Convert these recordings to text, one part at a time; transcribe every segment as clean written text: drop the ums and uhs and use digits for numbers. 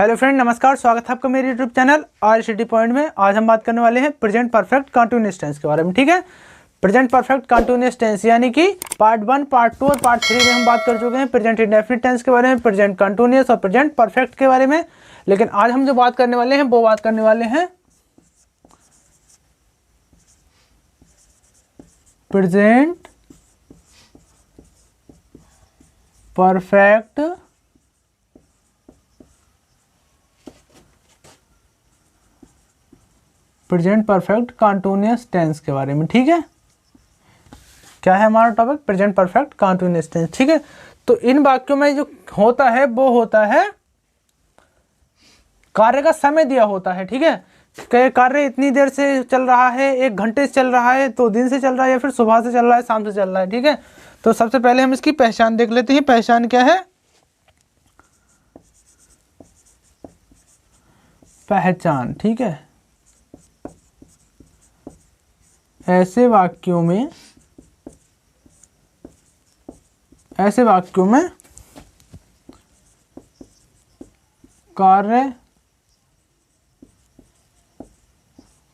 Hello friend, नमस्कार। स्वागत है आपका मेरे यूट्यूब चैनल RCT पॉइंट में। आज हम बात करने वाले हैं प्रेजेंट परफेक्ट कंटिन्यूअस टेंस के बारे में। ठीक है, प्रेजेंट परफेक्ट कंटिन्यूअस टेंस यानी कि पार्ट 1, पार्ट 2 और पार्ट 3 में हम बात कर चुके हैं प्रेजेंट इंडेफिनिट टेंस के बारे में, प्रेजेंट कंटिन्यूअस और प्रेजेंट परफेक्ट के बारे में। लेकिन आज हम जो बात करने वाले हैं वो बात करने वाले हैं present perfect present perfect continuous tense के बारे में। ठीक है, क्या है हमारा topic? Present perfect continuous tense. ठीक है, तो इन वाक्यों में जो होता है वो होता है कार्य का समय दिया होता है। ठीक है, कार्य इतनी देर से चल रहा है, 1 घंटे से चल रहा है, तो दिन से चल रहा है, या फिर सुबह से चल रहा है, शाम से चल रहा है। ठीक है, तो सबसे पहले हम इसकी पहचान देख लेते हैं। पहचान क्या है? पहचान, ठीक है, ऐसे वाक्यों में कार्य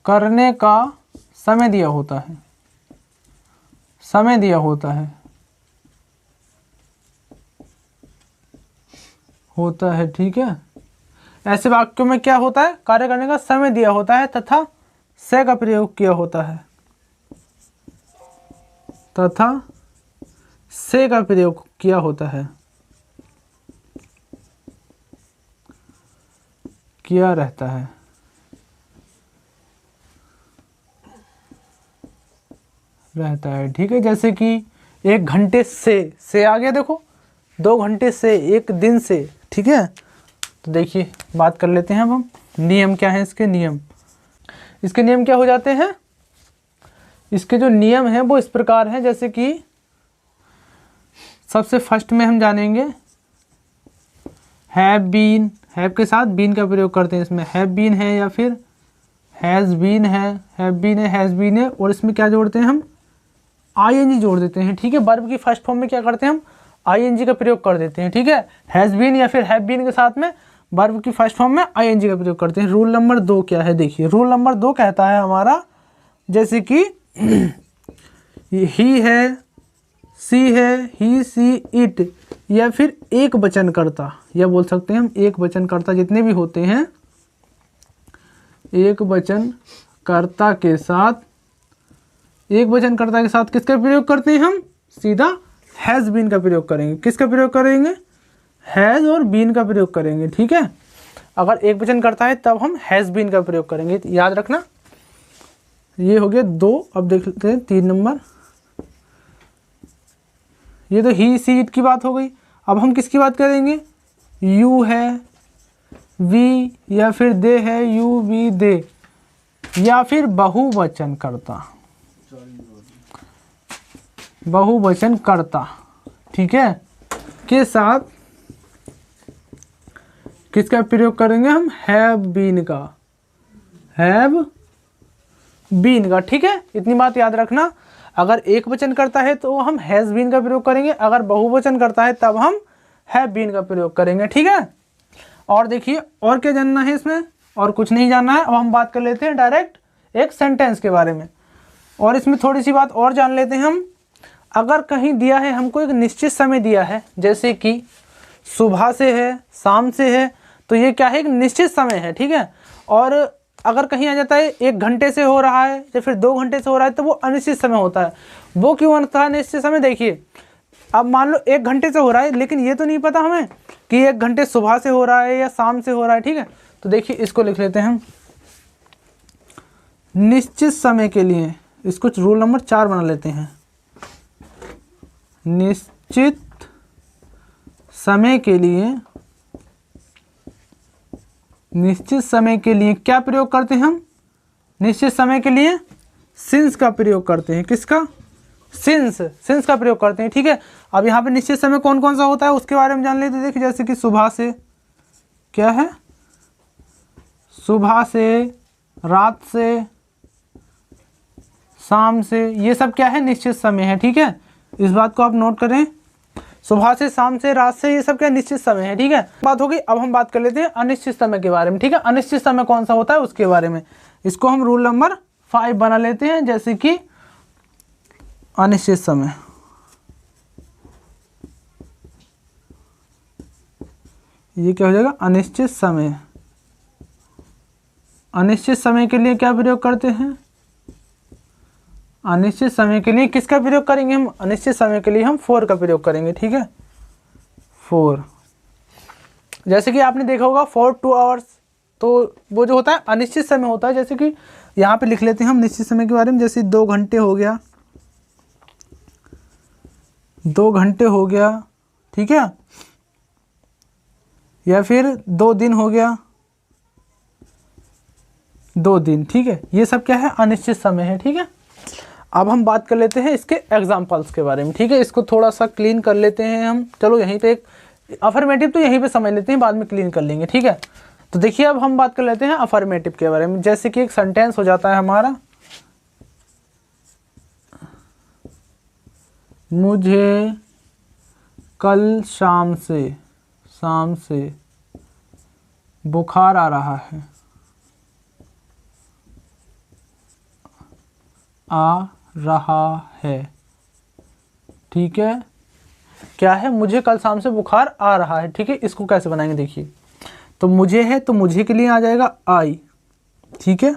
करने का समय दिया होता है, ठीक है। ऐसे वाक्यों में क्या होता है? कार्य करने का समय दिया होता है तथा से का प्रयोग किया होता है, किया रहता है। ठीक है, जैसे कि 1 घंटे से आ गया, देखो 2 घंटे से, 1 दिन से। ठीक है, तो देखिए बात कर लेते हैं अब हम। नियम क्या है इसके? इसके नियम क्या हो जाते हैं? इसके जो नियम हैं वो इस प्रकार हैं, जैसे कि सबसे फर्स्ट में हम जानेंगे हैव बीन। हैव के साथ बीन का प्रयोग करते हैं। इसमें हैव बीन है या फिर हैज़ बीन है, हैव बीन है, हैज़ बीन है, और इसमें क्या जोड़ते हैं हम? ING जोड़ देते हैं। ठीक है, वर्ब की फर्स्ट फॉर्म में क्या करते हैं हम? ING का प्रयोग कर देते हैं। ठीक है, हैज़ बीन या फिर हैव बीन के साथ में वर्ब की फर्स्ट फॉर्म में ING का प्रयोग करते हैं। रूल नंबर 2 क्या है? देखिए, रूल नंबर 2 कहता है हमारा, जैसे कि ही है, सी है, ही, सी, इट, या फिर एक वचन कर्ता, या बोल सकते हैं हम एक वचन कर्ता, जितने भी होते हैं एक वचन कर्ता के साथ किसका प्रयोग करते हैं हम? सीधा हैज़ बीन का प्रयोग करेंगे। किसका प्रयोग करेंगे? हैज़ और बीन का प्रयोग करेंगे। ठीक है, अगर एक वचन करता है तब हम हैज़ बीन का प्रयोग करेंगे, याद रखना। ये हो गया 2। अब देख लेते हैं 3 नंबर। ये तो ही, सी, इट की बात हो गई। अब हम किसकी बात करेंगे? यू है, वी, या फिर दे है, यू, वी, दे, या फिर बहुवचन कर्ता, ठीक है, के साथ किसका प्रयोग करेंगे हम? हैव बीन का। ठीक है, इतनी बात याद रखना। अगर एक वचन करता है तो हम हैज़ बीन का प्रयोग करेंगे, अगर बहुवचन करता है तब हम हैव बीन का प्रयोग करेंगे। ठीक है, और देखिए और क्या जानना है इसमें? और कुछ नहीं जानना है। अब हम बात कर लेते हैं डायरेक्ट एक सेंटेंस के बारे में, और इसमें थोड़ी सी बात और जान लेते हैं हम। अगर कहीं दिया है हमको, एक निश्चित समय दिया है, जैसे कि सुबह से है, शाम से है, तो ये क्या है? एक निश्चित समय है। ठीक है, और अगर कहीं आ जाता है 1 घंटे से हो रहा है या फिर 2 घंटे से हो रहा है, तो वो अनिश्चित समय होता है। वो क्यों होता है निश्चित समय? देखिए, अब मान लो 1 घंटे से हो रहा है, लेकिन ये तो नहीं पता हमें कि 1 घंटे सुबह से हो रहा है या शाम से हो रहा है। ठीक है, तो देखिए इसको लिख लेते हैं हम। निश्चित समय के लिए इसको रूल नंबर 4 बना लेते हैं। निश्चित समय के लिए क्या प्रयोग करते हैं हम? निश्चित समय के लिए सिंस का प्रयोग करते हैं। किसका? सिंस का प्रयोग करते हैं। ठीक है, अब यहाँ पे निश्चित समय कौन कौन सा होता है उसके बारे में जान लेते हैं। देखिए, जैसे कि सुबह से, क्या है? सुबह से, रात से, शाम से, ये सब क्या है? निश्चित समय है। ठीक है, इस बात को आप नोट करें। सुबह से, शाम से, रात से, ये सब क्या निश्चित समय है। ठीक है, बात होगी। अब हम बात कर लेते हैं अनिश्चित समय के बारे में। ठीक है, अनिश्चित समय कौन सा होता है उसके बारे में। इसको हम रूल नंबर 5 बना लेते हैं, जैसे कि अनिश्चित समय। ये क्या हो जाएगा, अनिश्चित समय। अनिश्चित समय के लिए क्या प्रयोग करते हैं, अनिश्चित समय के लिए किसका प्रयोग करेंगे हम, अनिश्चित समय के लिए हम फॉर का प्रयोग करेंगे। ठीक है, फॉर। जैसे कि आपने देखा होगा फॉर 2 आवर्स, तो वो जो होता है अनिश्चित समय होता है। जैसे कि यहाँ पे लिख लेते हैं हम निश्चित समय के बारे में, जैसे 2 घंटे हो गया, 2 घंटे हो गया। ठीक है, या फिर 2 दिन हो गया, 2 दिन। ठीक है, ये सब क्या है, अनिश्चित समय है। ठीक है, अब हम बात कर लेते हैं इसके एग्जाम्पल्स के बारे में। ठीक है, इसको थोड़ा सा क्लीन कर लेते हैं हम। चलो यहीं पे एक अफर्मेटिव तो यहीं पे समझ लेते हैं, बाद में क्लीन कर लेंगे। ठीक है, तो देखिए अब हम बात कर लेते हैं अफर्मेटिव के बारे में। जैसे कि एक सेंटेंस हो जाता है हमारा, मुझे कल शाम से बुखार आ रहा है, ठीक है, क्या है, मुझे कल शाम से बुखार आ रहा है। ठीक है, इसको कैसे बनाएंगे देखिए। तो मुझे है तो मुझे के लिए आ जाएगा आई। ठीक है,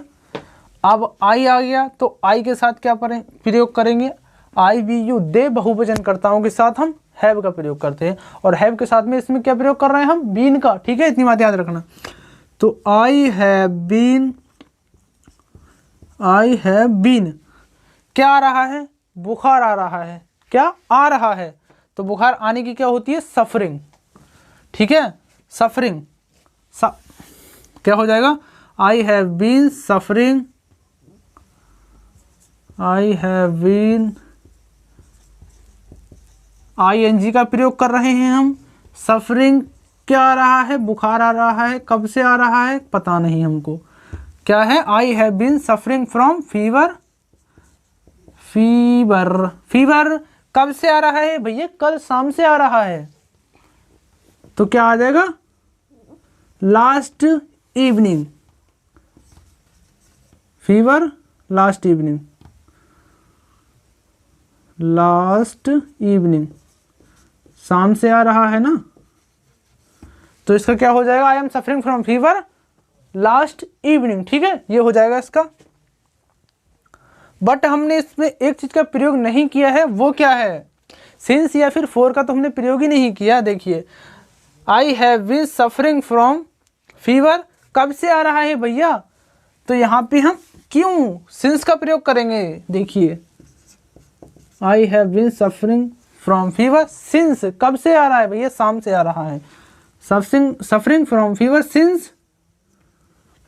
अब आई आ गया तो आई के साथ क्या प्रयोग करेंगे, आई वी यू, दे बहुवचनकर्ताओं के साथ हम हैव का प्रयोग करते हैं। और हैव के साथ में इसमें क्या प्रयोग कर रहे हैं हम, बीन का। ठीक है, इतनी बात याद रखना। तो आई हैव बीन, क्या आ रहा है, बुखार आ रहा है। क्या आ रहा है, तो बुखार आने की क्या होती है, सफरिंग। ठीक है, सफरिंग क्या हो जाएगा, I have been suffering, I have been, ING का प्रयोग कर रहे हैं हम। सफरिंग क्या आ रहा है, बुखार आ रहा है। कब से आ रहा है, पता नहीं हमको। क्या है, I have been suffering from fever. Fever कब से आ रहा है भैया, कल शाम से आ रहा है। तो क्या आ जाएगा, last evening, fever last evening, शाम से आ रहा है ना। तो इसका क्या हो जाएगा, I am suffering from fever last evening. ठीक है, ये हो जाएगा इसका। बट हमने इसमें एक चीज का प्रयोग नहीं किया है, वो क्या है, सिंस या फिर फॉर का तो हमने प्रयोग ही नहीं किया। देखिए, I have been suffering from fever, कब से आ रहा है भैया, तो यहाँ पे हम क्यों सिंस का प्रयोग करेंगे। देखिए, I have been suffering from fever since, कब से आ रहा है भैया, शाम से आ रहा है। Suffering from fever since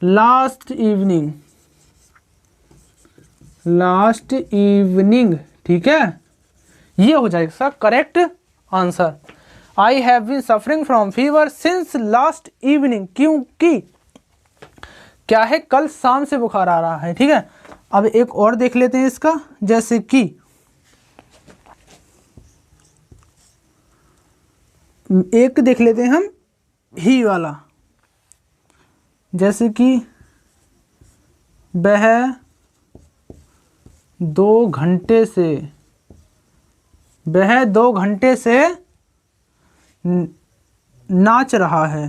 last evening. ठीक है, ये हो जाएगा sir correct answer. I have been suffering from fever since last evening, क्योंकि क्या है, कल शाम से बुखार आ रहा है। ठीक है, अब एक और देख लेते हैं इसका, जैसे कि एक देख लेते हैं हम ही वाला, जैसे कि वह 2 घंटे से नाच रहा है।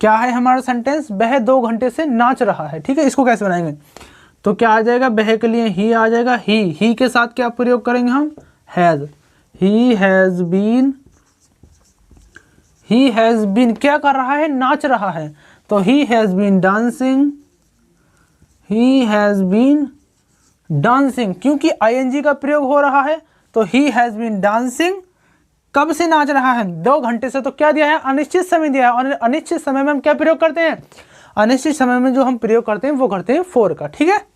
क्या है हमारा सेंटेंस, वह 2 घंटे से नाच रहा है। ठीक है, इसको कैसे बनाएंगे, तो क्या आ जाएगा, वह के लिए ही आ जाएगा। ही के साथ क्या प्रयोग करेंगे हम, हैज। ही हैज बीन क्या कर रहा है, नाच रहा है। तो ही हैज बीन डांसिंग, क्योंकि ING का प्रयोग हो रहा है। तो ही हैज बीन डांसिंग, कब से नाच रहा है, 2 घंटे से। तो क्या दिया है, अनिश्चित समय दिया है। और अनिश्चित समय में हम क्या प्रयोग करते हैं, अनिश्चित समय में जो हम प्रयोग करते हैं वो करते हैं फॉर का। ठीक है,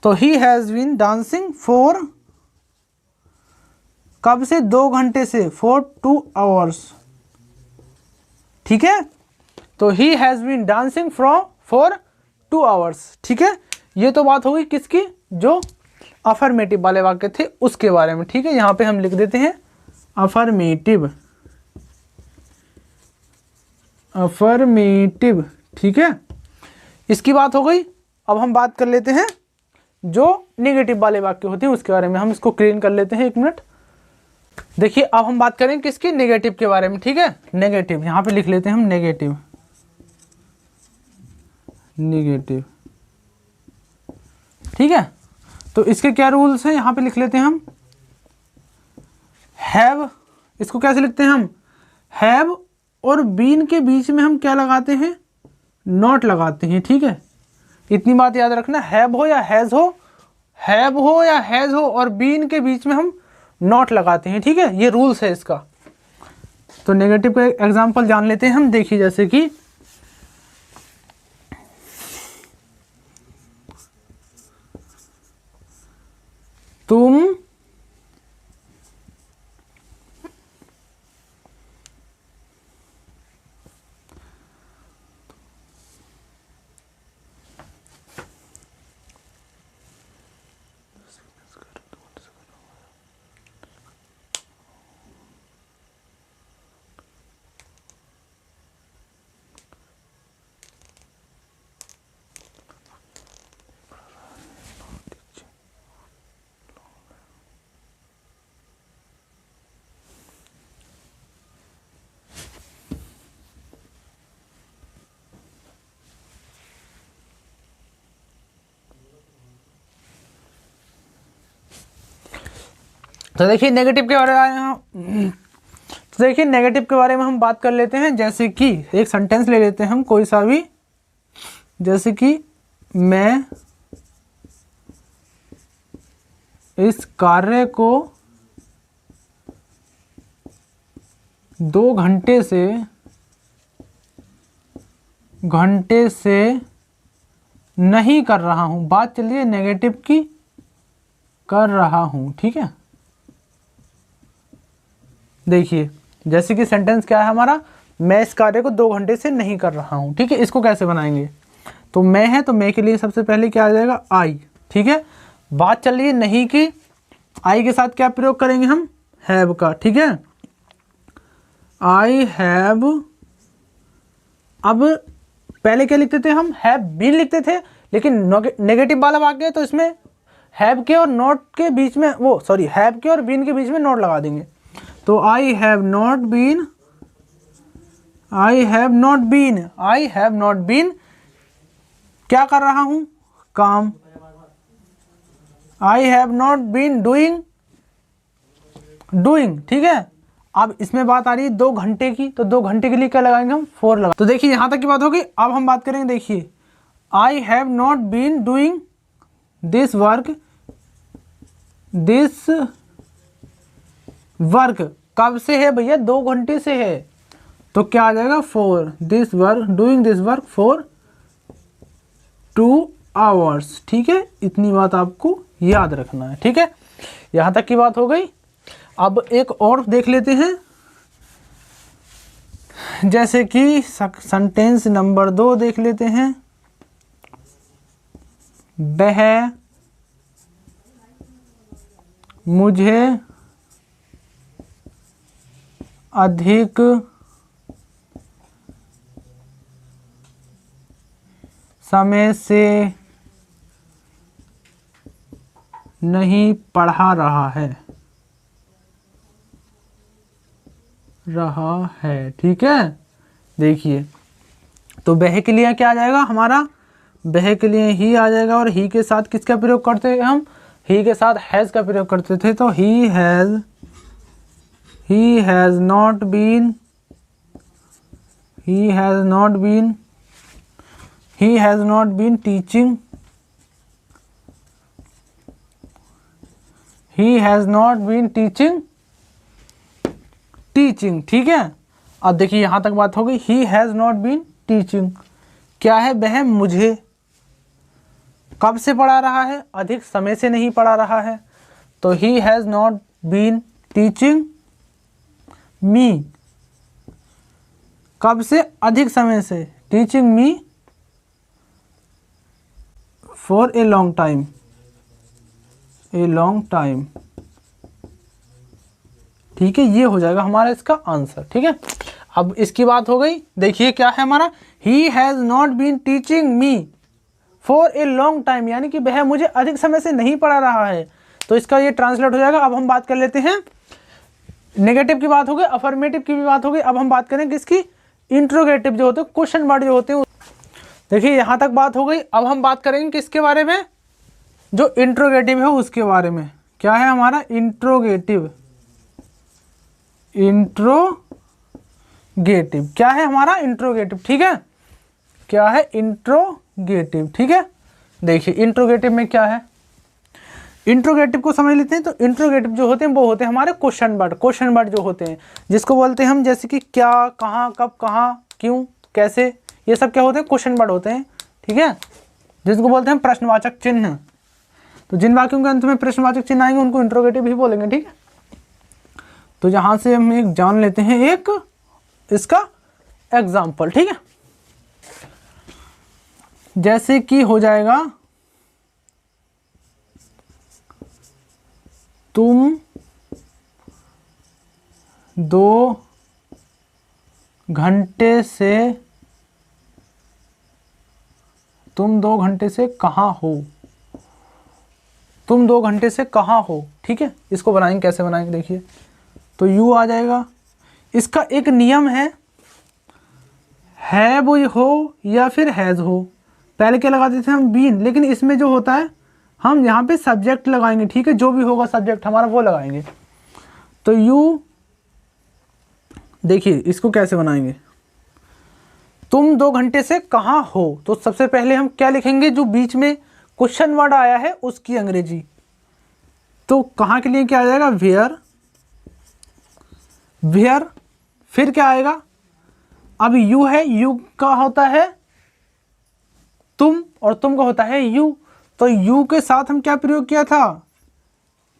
तो he has been dancing for, कब से, 2 घंटे से, फॉर 2 आवर्स। ठीक है, तो he has been dancing for 2 hours. ठीक है, ये तो बात होगी किसकी, जो अफर्मेटिव वाले वाक्य थे उसके बारे में। ठीक है, यहाँ पे हम लिख देते हैं अफर्मेटिव, अफर्मेटिव। ठीक है, इसकी बात हो गई। अब हम बात कर लेते हैं जो नेगेटिव वाले वाक्य होते हैं उसके बारे में। हम इसको क्लीन कर लेते हैं, एक मिनट। देखिए अब हम बात करें किसके, नेगेटिव के बारे में। ठीक है, नेगेटिव यहाँ पे लिख लेते हैं हम नेगेटिव, नेगेटिव। ठीक है, तो इसके क्या रूल्स हैं यहाँ पे लिख लेते हैं हम। हैव, इसको कैसे लिखते हैं हम, हैव और बीन के बीच में हम क्या लगाते हैं, नॉट लगाते हैं। ठीक है, इतनी बात याद रखना, हैव हो या हैज़ हो, हैव हो या हैज़ हो, और बीन के बीच में हम नॉट लगाते हैं। ठीक है, ये रूल्स है इसका। तो नेगेटिव का एग्जांपल जान लेते हैं हम। देखिए जैसे कि तुम तो देखिए नेगेटिव के बारे में, तो देखिए नेगेटिव के बारे में हम बात कर लेते हैं। जैसे कि एक सेंटेंस ले लेते हैं हम कोई सा भी, जैसे कि मैं इस कार्य को 2 घंटे से नहीं कर रहा हूं। बात चलिए नेगेटिव की, कर रहा हूं। ठीक है, देखिए जैसे कि सेंटेंस क्या है हमारा, मैं इस कार्य को 2 घंटे से नहीं कर रहा हूं। ठीक है, इसको कैसे बनाएंगे, तो मैं है तो मैं के लिए सबसे पहले क्या आ जाएगा, आई। ठीक है, बात चल रही है नहीं की, आई के साथ क्या प्रयोग करेंगे हम, हैव का। ठीक है, आई हैव। अब पहले क्या लिखते थे हम, हैव बीन लिखते थे, लेकिन नेगेटिव वाला वाक्य है तो इसमें हैव के और नॉट के बीच में, वो सॉरी, हैव के और बीन के बीच में नॉट लगा देंगे। तो I have not been, I have not been, I have not been क्या कर रहा हूं, काम। I have not been doing, doing. ठीक है, अब इसमें बात आ रही है 2 घंटे की, तो 2 घंटे के लिए क्या लगाएंगे हम, 4 लगा। तो देखिए यहां तक की बात होगी। अब हम बात करेंगे, देखिए I have not been doing this work, this work कब से है भैया, 2 घंटे से है, तो क्या आ जाएगा, 4 this work, doing this work for 2 hours. ठीक है, इतनी बात आपको याद रखना है। ठीक है, यहां तक की बात हो गई। अब एक और देख लेते हैं, जैसे कि सेंटेंस नंबर 2 देख लेते हैं। वह मुझे अधिक समय से नहीं पढ़ा रहा है। ठीक है, देखिए तो वह के लिए क्या आ जाएगा हमारा, वह के लिए ही आ जाएगा, और ही के साथ किसका प्रयोग करते हैं हम, ही के साथ हैज़ का प्रयोग करते थे। तो he has not been, he has not been teaching, he has not been teaching. ठीक है, अब देखिए यहां तक बात हो गई। He has not been teaching क्या है, वह मुझे कब से पढ़ा रहा है, अधिक समय से नहीं पढ़ा रहा है। तो he has not been teaching me, कब से, अधिक समय से, teaching me for a long time. A long time. ठीक है, ये हो जाएगा हमारा इसका आंसर। ठीक है, अब इसकी बात हो गई। देखिए क्या है हमारा, he has not been teaching me for a long time, यानी कि वह मुझे अधिक समय से नहीं पढ़ा रहा है। तो इसका ये ट्रांसलेट हो जाएगा। अब हम बात कर लेते हैं, नेगेटिव की बात हो गई, अफर्मेटिव की भी बात हो गई। अब हम बात करें किसकी, इंट्रोगेटिव जो होते हैं, क्वेश्चन वर्ड जो होते हैं। देखिए यहाँ तक बात हो गई। अब हम बात करेंगे किसके बारे में, जो इंट्रोगेटिव है उसके बारे में। क्या है हमारा इंट्रोगेटिव, इंट्रोगेटिव क्या है हमारा इंट्रोगेटिव। ठीक है, क्या है इंट्रोगेटिव। ठीक है, देखिए इंट्रोगेटिव में क्या है, इंट्रोगेटिव को समझ लेते हैं। तो इंट्रोगेटिव जो होते हैं वो होते हैं हमारे क्वेश्चन वर्ड। क्वेश्चन वर्ड जो होते हैं जिसको बोलते हैं हम, जैसे कि क्या, कहाँ, कब, कहाँ, क्यों, कैसे, ये सब क्या होते हैं, क्वेश्चन वर्ड होते हैं। ठीक है, जिसको बोलते हैं प्रश्नवाचक चिन्ह। तो जिन वाक्यों के अंत में प्रश्नवाचक चिन्ह आएंगे उनको इंट्रोगेटिव ही बोलेंगे। ठीक है, तो यहाँ से हम एक जान लेते हैं एक इसका एग्जाम्पल। ठीक है, जैसे कि हो जाएगा, तुम 2 घंटे से कहाँ हो, तुम 2 घंटे से कहाँ हो। ठीक है, इसको बनाएंगे, कैसे बनाएंगे देखिए। तो यू आ जाएगा। इसका एक नियम है वो हो या फिर हैज़ हो। पहले क्या लगाते थे हम, बीन, लेकिन इसमें जो होता है हम यहाँ पे सब्जेक्ट लगाएंगे। ठीक है, जो भी होगा सब्जेक्ट हमारा वो लगाएंगे। तो यू, देखिए इसको कैसे बनाएंगे, तुम 2 घंटे से कहाँ हो। तो सबसे पहले हम क्या लिखेंगे, जो बीच में क्वेश्चन वर्ड आया है उसकी अंग्रेजी। तो कहाँ के लिए क्या आ जाएगा, वेयर, वेयर। फिर क्या आएगा, अब यू है, यू का होता है तुम और तुम का होता है यू। तो यू के साथ हम क्या प्रयोग किया था,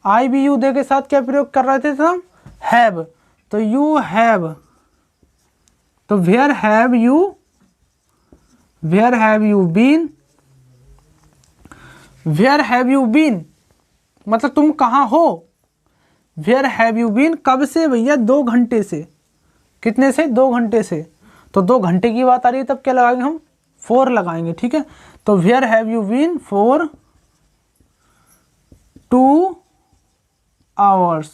आई बी यू दे के साथ क्या प्रयोग कर रहे थे हम, हैव। तो यू हैव, तो where have you been, where have you been मतलब तुम कहाँ हो। वेयर हैव यू बीन कब से भैया, 2 घंटे से। कितने से, 2 घंटे से। तो 2 घंटे की बात आ रही है, तब क्या लगाएंगे हम, फॉर लगाएंगे। ठीक है, तो where have you been for 2 hours.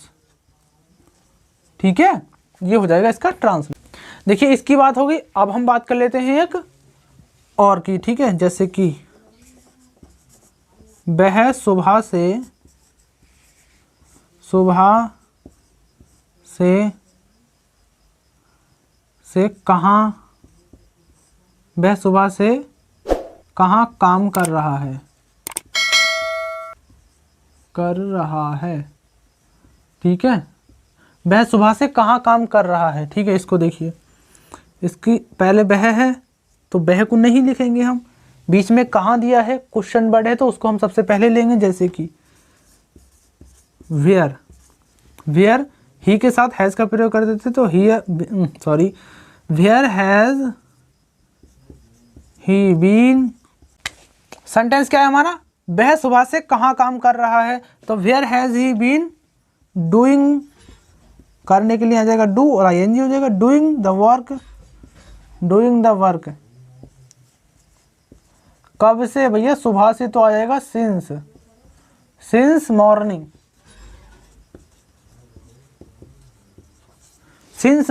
ठीक है, ये हो जाएगा इसका ट्रांसलेट। देखिए इसकी बात हो गई। अब हम बात कर लेते हैं एक और की। ठीक है, जैसे कि वह सुबह से कहाँ काम कर रहा है। ठीक है, वह सुबह से कहाँ काम कर रहा है। ठीक है, इसको देखिए, इसकी पहले वह है तो वह को नहीं लिखेंगे हम, बीच में कहाँ दिया है, क्वेश्चन वर्ड है तो उसको हम सबसे पहले लेंगे। जैसे कि वेयर, वेयर ही के साथ हैज़ का प्रयोग कर देते तो where has he been. Sentence क्या है हमारा, वह सुबह से कहाँ काम कर रहा है। तो where has he been doing, करने के लिए आ जाएगा डू और आईएनजी हो जाएगा, डूइंग द वर्क। कब से भैया, सुबह से तो आ जाएगा सिंस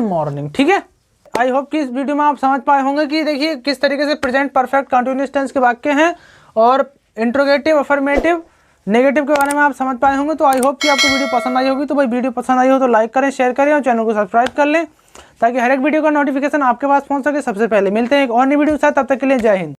मॉर्निंग। ठीक है, आई होप कि इस वीडियो में आप समझ पाए होंगे कि देखिए किस तरीके से प्रेजेंट परफेक्ट कंटीन्यूअस टेंस के वाक्य हैं और इंट्रोगेटिव, अफर्मेटिव, नेगेटिव के बारे में आप समझ पाए होंगे। तो आई होप कि आपको वीडियो पसंद आई होगी। तो भाई वीडियो पसंद आई हो तो लाइक करें, शेयर करें और चैनल को सब्सक्राइब कर लें ताकि हर एक वीडियो का नोटिफिकेशन आपके पास पहुंच सके सबसे पहले। मिलते हैं एक और नई वीडियो के साथ, तब तक के लिए जय हिंद।